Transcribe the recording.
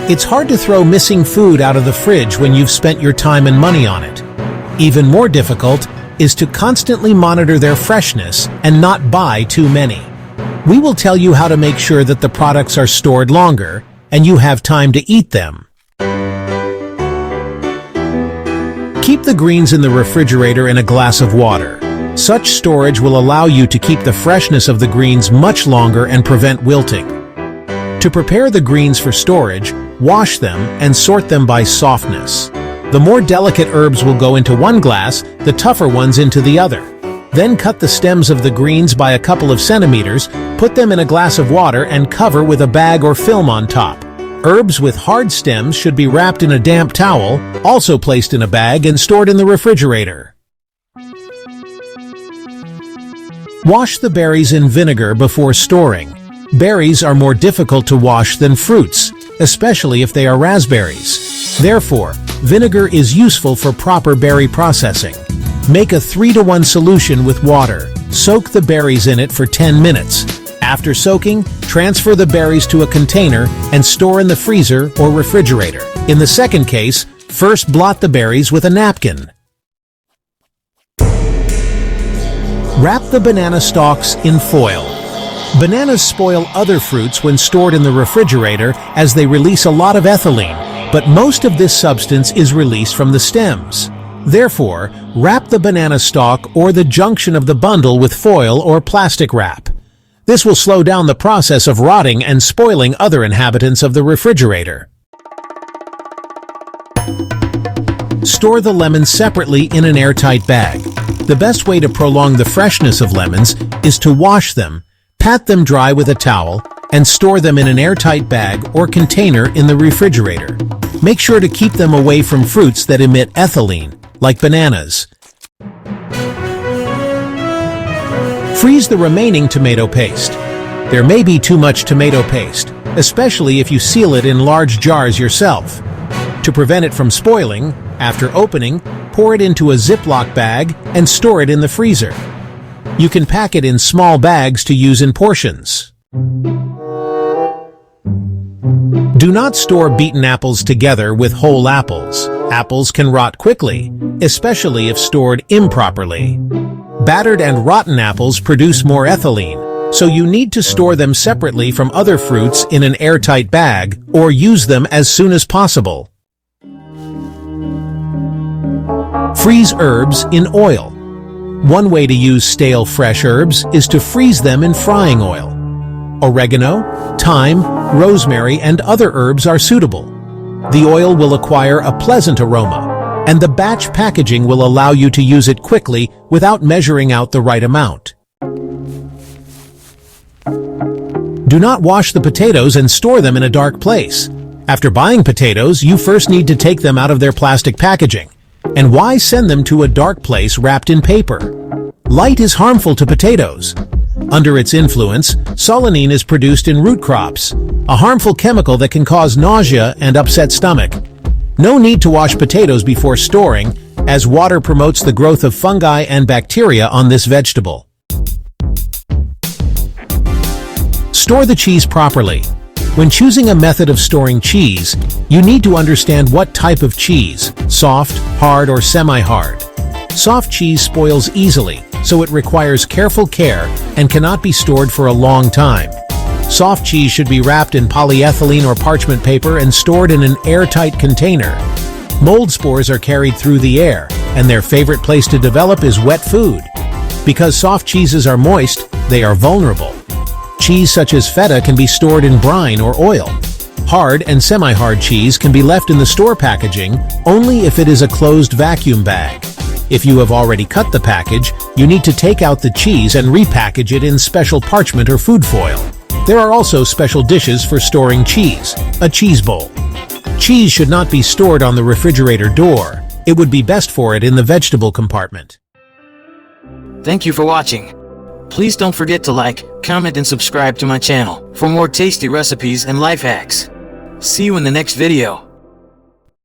It's hard to throw missing food out of the fridge when you've spent your time and money on it. Even more difficult is to constantly monitor their freshness and not buy too many. We will tell you how to make sure that the products are stored longer and you have time to eat them. Keep the greens in the refrigerator in a glass of water. Such storage will allow you to keep the freshness of the greens much longer and prevent wilting. To prepare the greens for storage, wash them and sort them by softness. The more delicate herbs will go into one glass, the tougher ones into the other. Then cut the stems of the greens by a couple of centimeters, put them in a glass of water and cover with a bag or film on top. Herbs with hard stems should be wrapped in a damp towel, also placed in a bag and stored in the refrigerator. Wash the berries in vinegar before storing. Berries are more difficult to wash than fruits, especially if they are raspberries. Therefore, vinegar is useful for proper berry processing. Make a 3-to-1 solution with water. Soak the berries in it for 10 minutes. After soaking, transfer the berries to a container and store in the freezer or refrigerator. In the second case, first blot the berries with a napkin. Wrap the banana stalks in foil. Bananas spoil other fruits when stored in the refrigerator as they release a lot of ethylene, but most of this substance is released from the stems. Therefore, wrap the banana stalk or the junction of the bundle with foil or plastic wrap. This will slow down the process of rotting and spoiling other inhabitants of the refrigerator. Store the lemons separately in an airtight bag. The best way to prolong the freshness of lemons is to wash them, pat them dry with a towel, and store them in an airtight bag or container in the refrigerator. Make sure to keep them away from fruits that emit ethylene, like bananas. Freeze the remaining tomato paste. There may be too much tomato paste, especially if you seal it in large jars yourself. To prevent it from spoiling, after opening, pour it into a Ziploc bag and store it in the freezer. You can pack it in small bags to use in portions. Do not store beaten apples together with whole apples. Apples can rot quickly, especially if stored improperly. Battered and rotten apples produce more ethylene, so you need to store them separately from other fruits in an airtight bag or use them as soon as possible. Freeze herbs in oil. One way to use stale fresh herbs is to freeze them in frying oil. Oregano, thyme, rosemary, and other herbs are suitable. The oil will acquire a pleasant aroma, and the batch packaging will allow you to use it quickly without measuring out the right amount. Do not wash the potatoes and store them in a dark place. After buying potatoes, you first need to take them out of their plastic packaging. And why send them to a dark place wrapped in paper? Light is harmful to potatoes. Under its influence, solanine is produced in root crops, a harmful chemical that can cause nausea and upset stomach. No need to wash potatoes before storing, as water promotes the growth of fungi and bacteria on this vegetable. Store the cheese properly. When choosing a method of storing cheese, you need to understand what type of cheese, soft, hard, or semi-hard. Soft cheese spoils easily, so it requires careful care and cannot be stored for a long time. Soft cheese should be wrapped in polyethylene or parchment paper and stored in an airtight container. Mold spores are carried through the air, and their favorite place to develop is wet food. Because soft cheeses are moist, they are vulnerable. Cheese such as feta can be stored in brine or oil. Hard and semi-hard cheese can be left in the store packaging only if it is a closed vacuum bag. If you have already cut the package, you need to take out the cheese and repackage it in special parchment or food foil. There are also special dishes for storing cheese, a cheese bowl. Cheese should not be stored on the refrigerator door. It would be best for it in the vegetable compartment. Thank you for watching. Please don't forget to like, comment, and subscribe to my channel for more tasty recipes and life hacks. See you in the next video.